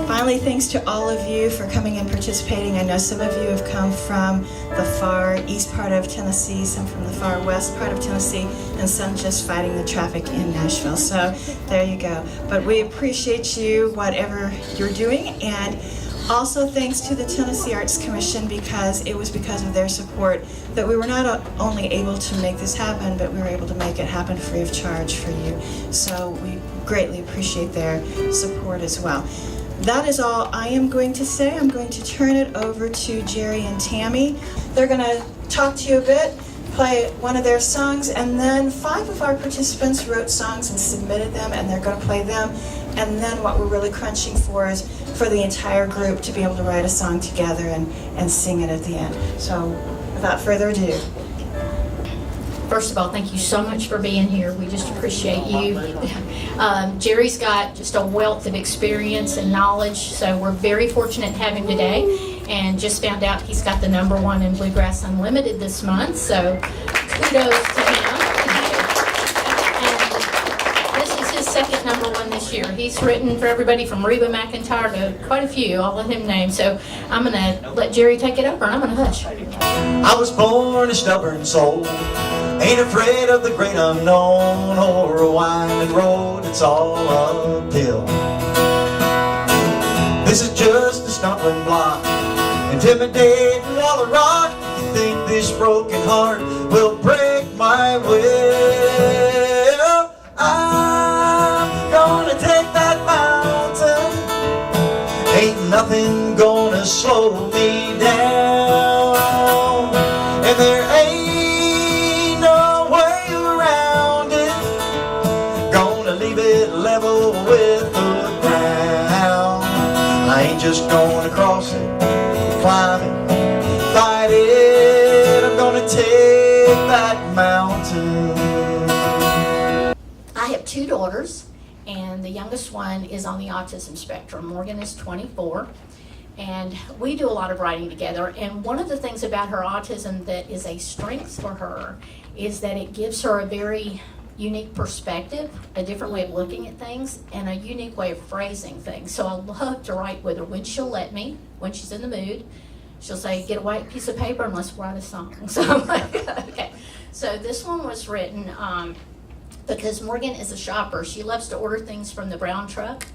Finally, thanks to all of you for coming and participating. I know some of you have come from the far east part of Tennessee, some from the far west part of Tennessee, and some just fighting the traffic in Nashville. So there you go. But we appreciate you, whatever you're doing, and also thanks to the Tennessee Arts Commission, because it was because of their support that we were not only able to make this happen, but we were able to make it happen free of charge for you. So we greatly appreciate their support as well. That is all I am going to say. I'm going to turn it over to Jerry and Tammy. They're going to talk to you a bit, play one of their songs, and then 5 of our participants wrote songs and submitted them, and they're going to play them. And then what we're really crunching for is for the entire group to be able to write a song together and sing it at the end. So without further ado. First of all, thank you so much for being here. We just appreciate you. Jerry's got just a wealth of experience and knowledge, so we're very fortunate to have him today. And just found out he's got the #1 in Bluegrass Unlimited this month, so kudos to him. And this is his second #1 this year. He's written for everybody from Reba McEntire to quite a few. I'll let him name. So I'm going to let Jerry take it over, and I'm going to hush. I was born a stubborn soul, ain't afraid of the great unknown or a winding road, it's all uphill. This is just a stumbling block, intimidating wall of rock. You think this broken heart will break my will? I'm gonna take that mountain, ain't nothing gonna slow me down. And there ain't no way around it, gonna leave it level with the ground. I ain't just gonna cross it, climb it, fight it, I'm gonna take that mountain. I have 2 daughters, and the youngest one is on the autism spectrum. Morgan is 24. And we do a lot of writing together, and one of the things about her autism that is a strength for her is that it gives her a very unique perspective, a different way of looking at things, and a unique way of phrasing things. So I love to write with her when she'll let me, when she's in the mood. She'll say, get a white piece of paper and let's write a song. So I'm like, okay. So this one was written because Morgan is a shopper. She loves to order things from the brown truck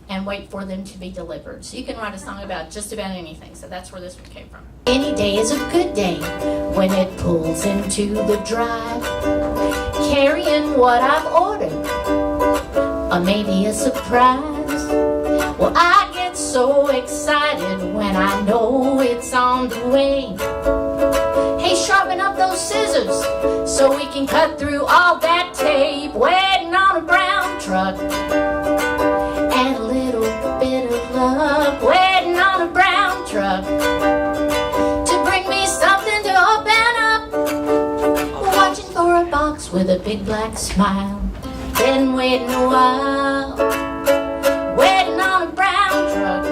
and wait for them to be delivered. So you can write a song about just about anything. So that's where this one came from. Any day is a good day when it pulls into the drive, carrying what I've ordered, or maybe a surprise. Well, I get so excited when I know it's on the way. Hey, sharpen up those scissors so we can cut through all that tape, waiting on a brown truck. Waiting on a brown truck to bring me something to open up. Watching for a box with a big black smile. Been waiting a while, waiting on a brown truck,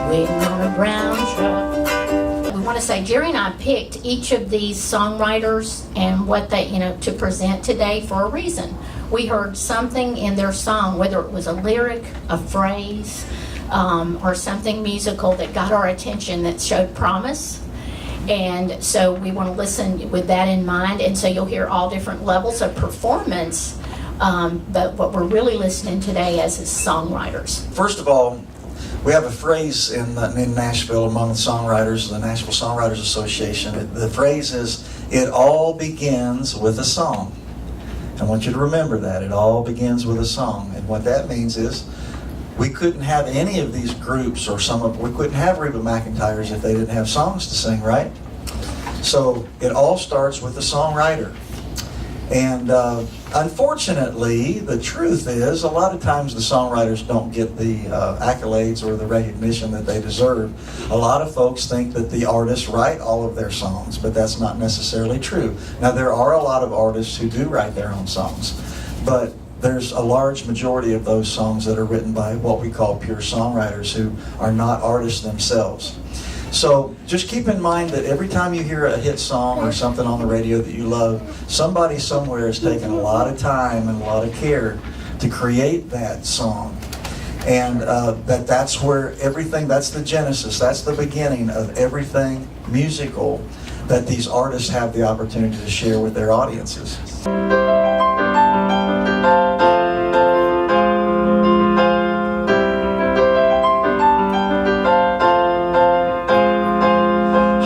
waiting on a brown truck. We want to say Jerry and I picked each of these songwriters and what they, to present today for a reason. We heard something in their song, whether it was a lyric, a phrase, or something musical that got our attention that showed promise. And so we want to listen with that in mind. And so you'll hear all different levels of performance. But what we're really listening today as is songwriters. First of all, we have a phrase in Nashville among the songwriters, the Nashville Songwriters Association. The phrase is, it all begins with a song. I want you to remember that. It all begins with a song. And what that means is, we couldn't have any of these groups, or we couldn't have Reba McEntires if they didn't have songs to sing, right? So it all starts with the songwriter. And unfortunately, the truth is, a lot of times the songwriters don't get the accolades or the recognition that they deserve. A lot of folks think that the artists write all of their songs, but that's not necessarily true. Now, there are a lot of artists who do write their own songs, but there's a large majority of those songs that are written by what we call pure songwriters who are not artists themselves. So just keep in mind that every time you hear a hit song or something on the radio that you love, somebody somewhere has taken a lot of time and a lot of care to create that song. And that's where everything, that's the genesis, that's the beginning of everything musical that these artists have the opportunity to share with their audiences.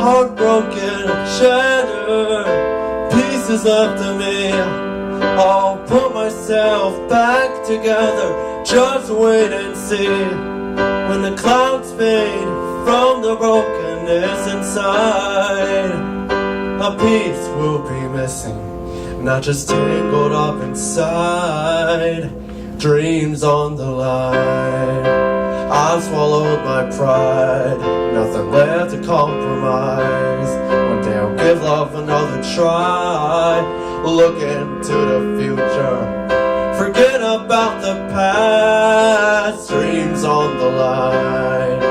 Heartbroken, shattered, pieces left of me. I'll put myself back together, just wait and see. When the clouds fade from the brokenness inside, a piece will be missing, not just tangled up inside. Dreams on the line, I've swallowed my pride, nothing left to compromise. One day I'll give love another try, look into the future, forget about the past. Dreams on the line.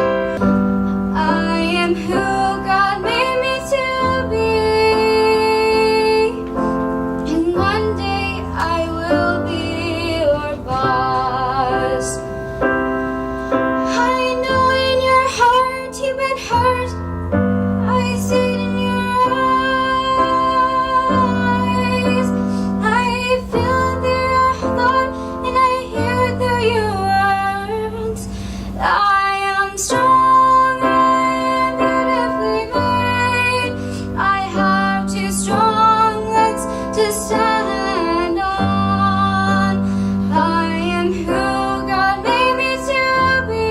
I am who God made me to be, and one day I will be your boss. I know in your heart you've been hurt, I see it in your eyes. I feel their thought and I hear their words. I am strong, I am beautifully made. I have two strong legs to stand on. I am who God made me to be,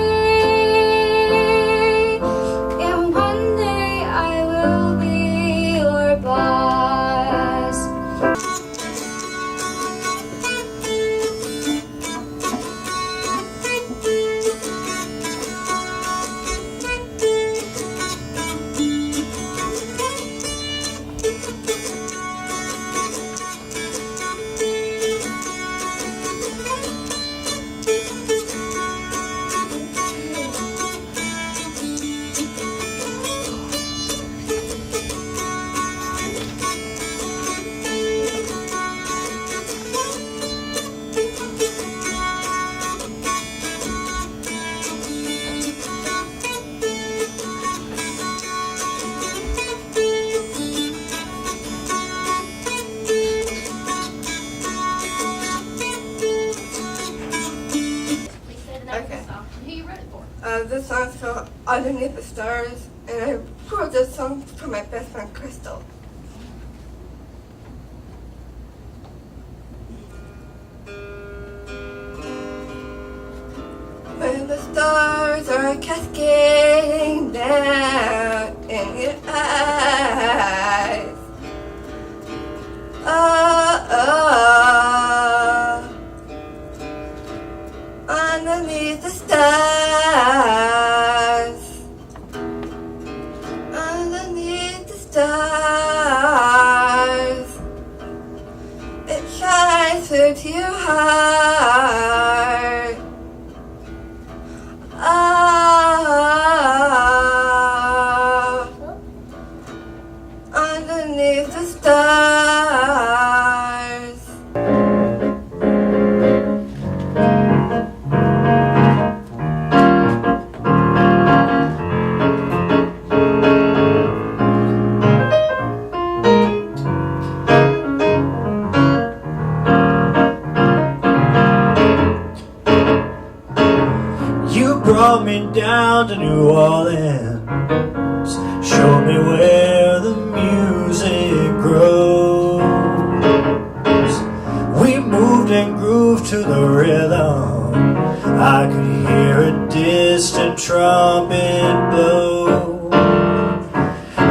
and one day I will be your boss. This song's called Underneath the Stars, and I wrote this song for my best friend Crystal. When the stars are cascading down in your eyes, underneath the stars, underneath the stars, it shines through to your heart. Underneath the stars. You brought me down to New Orleans, showed me where the music grows. We moved and grooved to the rhythm, I could hear a distant trumpet blow.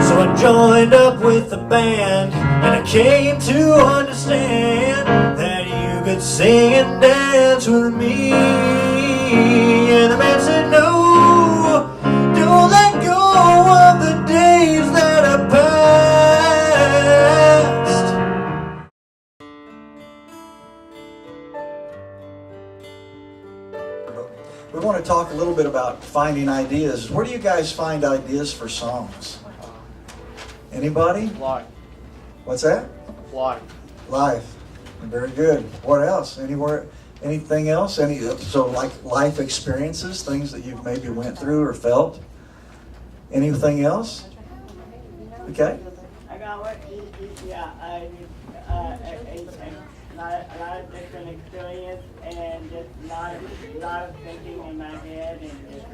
So I joined up with the band, and I came to understand that you could sing and dance with me. And the man said, no, don't let go of the days that are past. We want to talk a little bit about finding ideas. Where do you guys find ideas for songs? Anybody? Life. What's that? Life. Life. Very good. What else? Anywhere? Anything else? So like life experiences, things that you've maybe went through or felt? Anything else? Okay. I got what? Yeah, a lot of different experience and just a lot of thinking in my head and just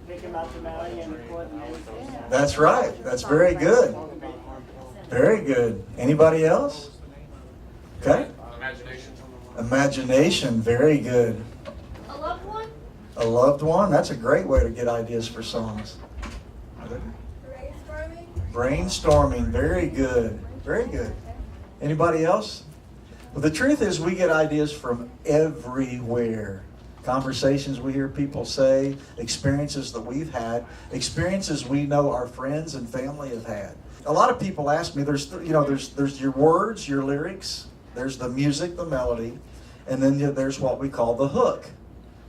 thinking about the melody and the chords and everything. That's right. That's very good. Very good. Anybody else? Okay. Imagination. Very good. A loved one? A loved one. That's a great way to get ideas for songs. Brainstorming. Brainstorming. Very good. Very good. Anybody else? Well, the truth is we get ideas from everywhere. Conversations we hear people say, experiences that we've had, experiences we know our friends and family have had. A lot of people ask me, there's your words, your lyrics, there's the music, the melody, and then there's what we call the hook,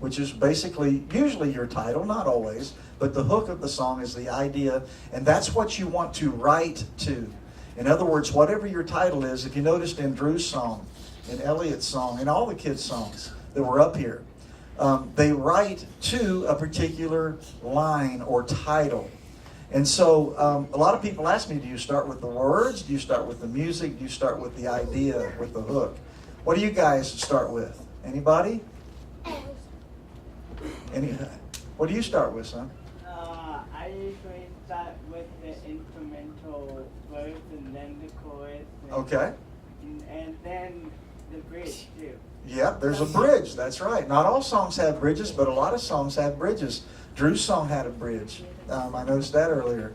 which is basically usually your title, not always, but the hook of the song is the idea, and that's what you want to write to. In other words, whatever your title is, if you noticed in Drew's song, in Elliot's song, in all the kids' songs that were up here, they write to a particular line or title. And so a lot of people ask me, do you start with the words? Do you start with the music? Do you start with the idea, with the hook? What do you guys start with? Anybody? What do you start with, son? I usually start with the instrumental verse and then the chorus. Okay. And then the bridge too. Yeah, there's a bridge. That's right. Not all songs have bridges, but a lot of songs have bridges. Drew's song had a bridge. I noticed that earlier.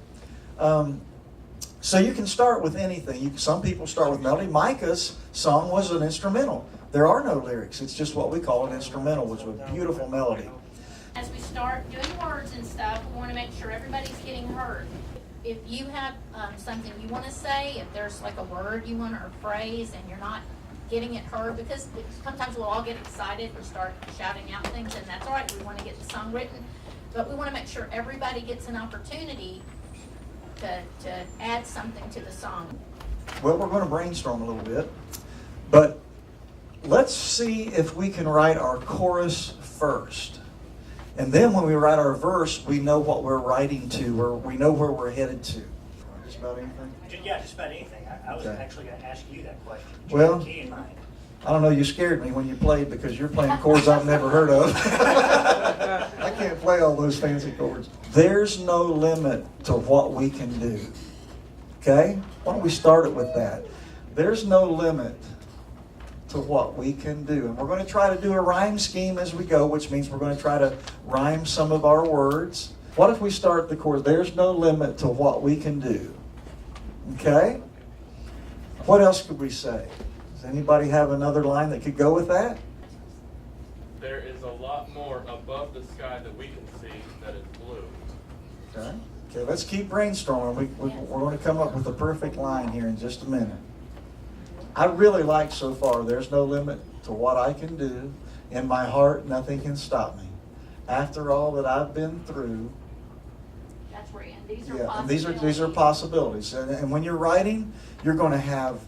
So you can start with anything. Some people start with melody. Micah's song was an instrumental. There are no lyrics. It's just what we call an instrumental, which was a beautiful melody. As we start doing words and stuff, we want to make sure everybody's getting heard. If you have something you want to say, if there's like a word you want or a phrase and you're not getting it heard, because sometimes we'll all get excited and start shouting out things, and that's all right. We want to get the song written, but we want to make sure everybody gets an opportunity to add something to the song. Well, we're going to brainstorm a little bit, but let's see if we can write our chorus first. And then when we write our verse, we know what we're writing to, or we know where we're headed to. Just about anything? Yeah, just about anything. I was Okay. actually going to ask you that question. Do you Well, have a key in mind? I don't know, you scared me when you played because you're playing chords I've never heard of. I can't play all those fancy chords. There's no limit to what we can do. Okay? Why don't we start it with that? There's no limit to what we can do. And we're going to try to do a rhyme scheme as we go, which means we're going to try to rhyme some of our words. What if we start the chorus? There's no limit to what we can do. Okay? What else could we say? Does anybody have another line that could go with that? There is a lot more above the sky that we can see that is blue. Okay. Okay, let's keep brainstorming. We're going to come up with the perfect line here in just a minute. I really like so far, there's no limit to what I can do. In my heart, nothing can stop me. After all that I've been through, That's where these are yeah, and possibilities. these are possibilities. And when you're writing, you're going to have,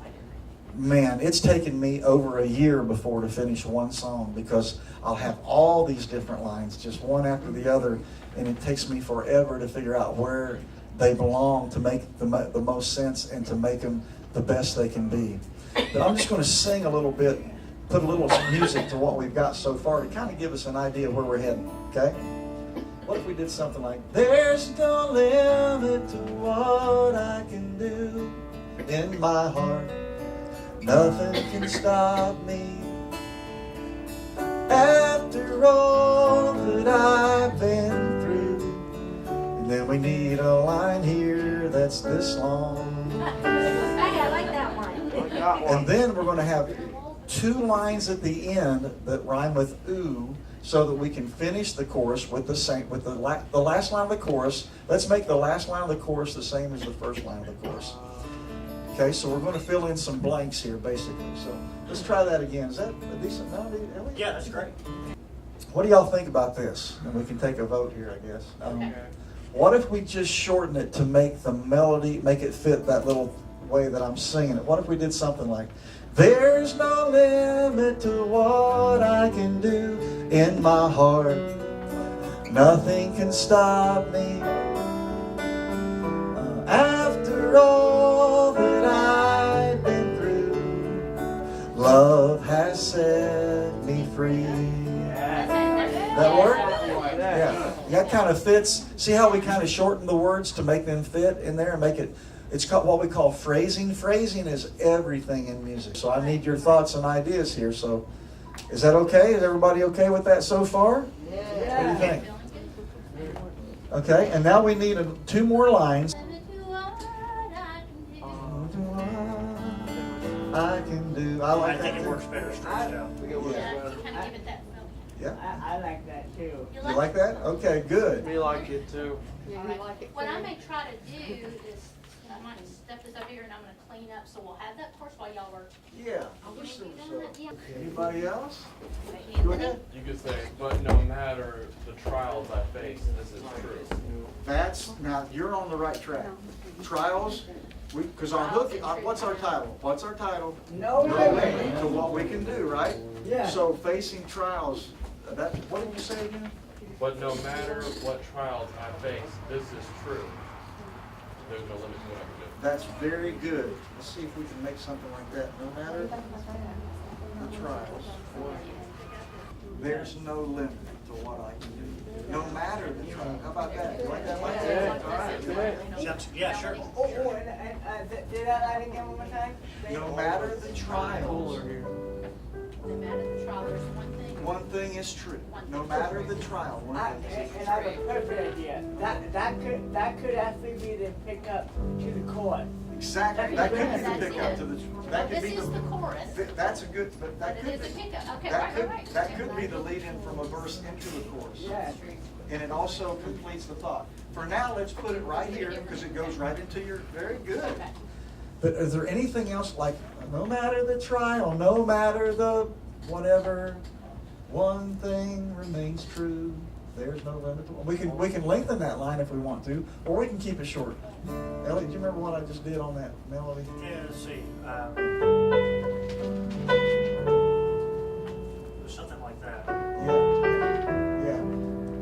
man, it's taken me over a year before to finish one song because I'll have all these different lines, just one after the other, and it takes me forever to figure out where they belong to make the most sense and to make them the best they can be. But I'm just going to sing a little bit, put a little music to what we've got so far to kind of give us an idea of where we're heading, okay? What if we did something like, there's no limit to what I can do in my heart. Nothing can stop me. After all that I've been through. And then we need a line here that's this long. Hey, I like that one. And then we're going to have two lines at the end that rhyme with ooh, so that we can finish the chorus with the same, with the last line of the chorus. Let's make the last line of the chorus the same as the first line of the chorus. Okay, so we're going to fill in some blanks here, basically. So let's try that again. Is that a decent melody, Ellie? Yeah, that's great. What do y'all think about this? And we can take a vote here, I guess. What if we just shorten it to make the melody, make it fit that little way that I'm singing it? What if we did something like, There's no limit to what I can do in my heart. Nothing can stop me. After all that I've been through, love has set me free. That work? Yeah. That kind of fits. See how we kind of shorten the words to make them fit in there and make it. It's called what we call phrasing. Phrasing is everything in music. So I need your thoughts and ideas here. So is that okay? Is everybody okay with that so far? What do you think? Okay, and now we need 2 more lines. I can do. I like I think that. it works better stretched out. Yeah. I like that too. You like that? Okay, good. Me like it too. What I may try to do is, I might step this up here and I'm gonna clean up, so we'll have that course while y'all are. Yeah. Anybody else? Go ahead. You could say, but no matter the trials I face, this is true. That's, now you're on the right track. Trials, because our hook, what's our title? What's our title? No No limit. limit to what we can do, right? Yeah. So facing trials, what did you say again? But no matter what trials I face, this is true. There's no limit to what I can do. That's very good. Let's see if we can make something like that. No matter the trials, there's no limit to what I can do. No matter the trial. How about that? You like that? Like that? All right. Good. Yeah, sure. Did that again one more time? No matter the trials, No matter the trial, there's one thing is true. No matter the trial, one thing is And I have a perfect idea. That could actually be the pickup to the chorus. exactly. That could be the pickup to the. That could This be is the chorus. That's a good. But that But could it is a be. pickup. Okay, That right, could, right. that could be the lead-in from a verse into the chorus. Yeah. And it also completes the thought. For now, let's put it right here because it goes right into your, very good. Okay. But is there anything else like, no matter the trial, no matter the whatever, one thing remains true, there's no limit to. We can lengthen that line if we want to, or we can keep it short. Ellie, do you remember what I just did on that melody? Yeah, let's see. Something like that.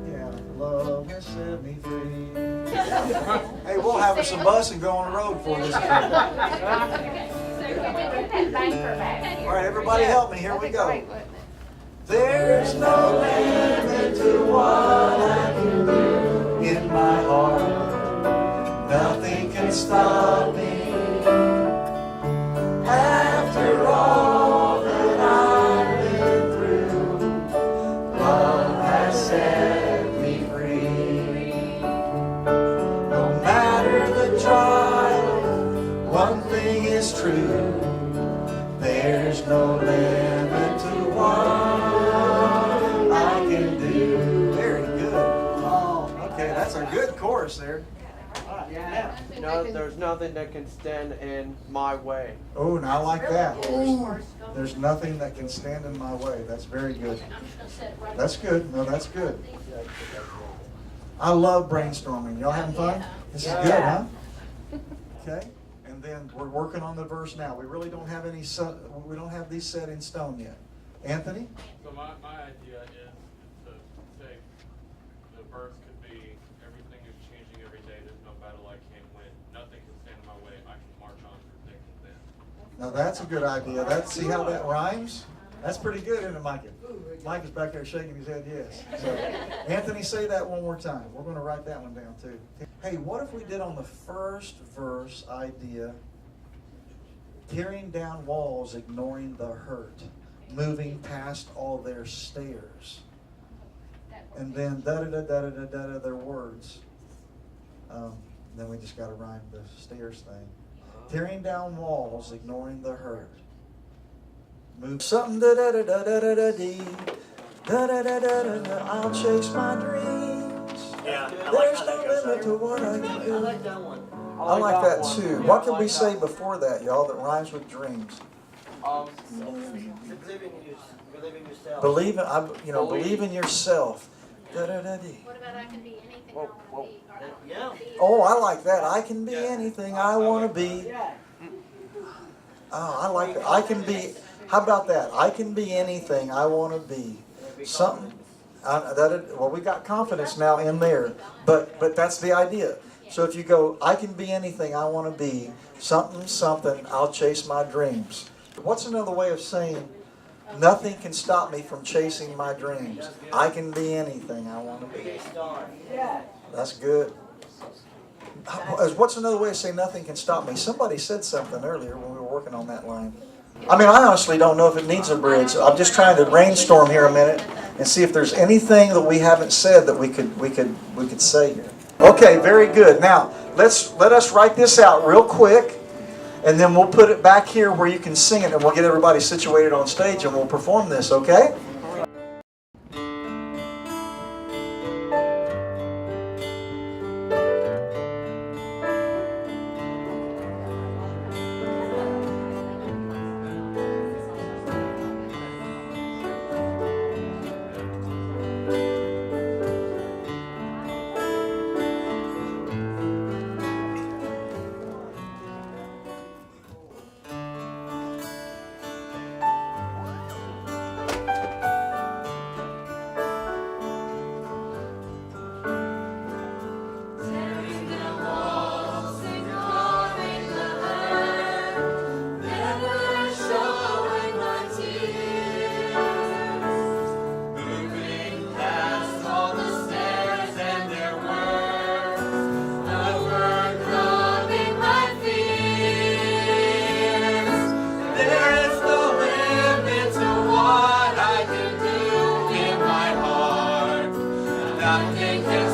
Yeah. Love has set me free. Hey, we'll have us a bus and go on the road for this. All right, everybody help me. Here we go. There's no limit to what I can do in my heart. Nothing can stop me. After all that I've been through, love has set me free. No matter the trial, one thing is true. There's no limit to what I can do. Very good. Oh, okay, that's a good chorus there. Yeah. No, there's nothing that can stand in my way. Oh, now I like that. There's nothing that can stand in my way. That's very good. I'm just gonna set it right. That's good. No, that's good. I love brainstorming. Y'all having fun? This is good, huh? Okay. And then we're working on the verse now. We really don't have any. We don't have these set in stone yet. Anthony? So my idea is to say the verse could be everything is changing every day. There's no battle I can't win. Nothing can stand in my way. I can march on through thick and thin. Now that's a good idea. See how that rhymes? That's pretty good, isn't it, Micah? Mike is back there shaking his head yes. So, Anthony, say that one more time. We're going to write that one down too. Hey, what if we did on the first verse idea, tearing down walls, ignoring the hurt, moving past all their stares, and then da-da-da-da-da-da-da, their words. Then we just got to rhyme the stairs thing. Tearing down walls, ignoring the hurt. Move something da-da-da-da-da-da-dee. Da-da-da-da-da-da. I'll chase my dreams. Yeah, I like There's how no that goes. limit to what I can do. I like that one. I like that too. What can we say before that, y'all, that rhymes with dreams? Believe in yourself. Da-da-da-dee. What about I can be anything I want to be? Or I can be Oh, I like that. I can be anything I want to be. Yeah. Oh, I like it. I can be, how about that? I can be anything I want to be. Something, well, we got confidence now in there, but that's the idea. So if you go, I can be anything I want to be, something, something, I'll chase my dreams. What's another way of saying, nothing can stop me from chasing my dreams? I can be anything I want to be. That's good. What's another way to say nothing can stop me? Somebody said something earlier when we were working on that line. I mean, I honestly don't know if it needs a bridge. I'm just trying to brainstorm here a minute and see if there's anything that we haven't said that we could say here. Okay, very good. Now, let us write this out real quick, and then we'll put it back here where you can sing it, and we'll get everybody situated on stage, and we'll perform this, okay? Nothing can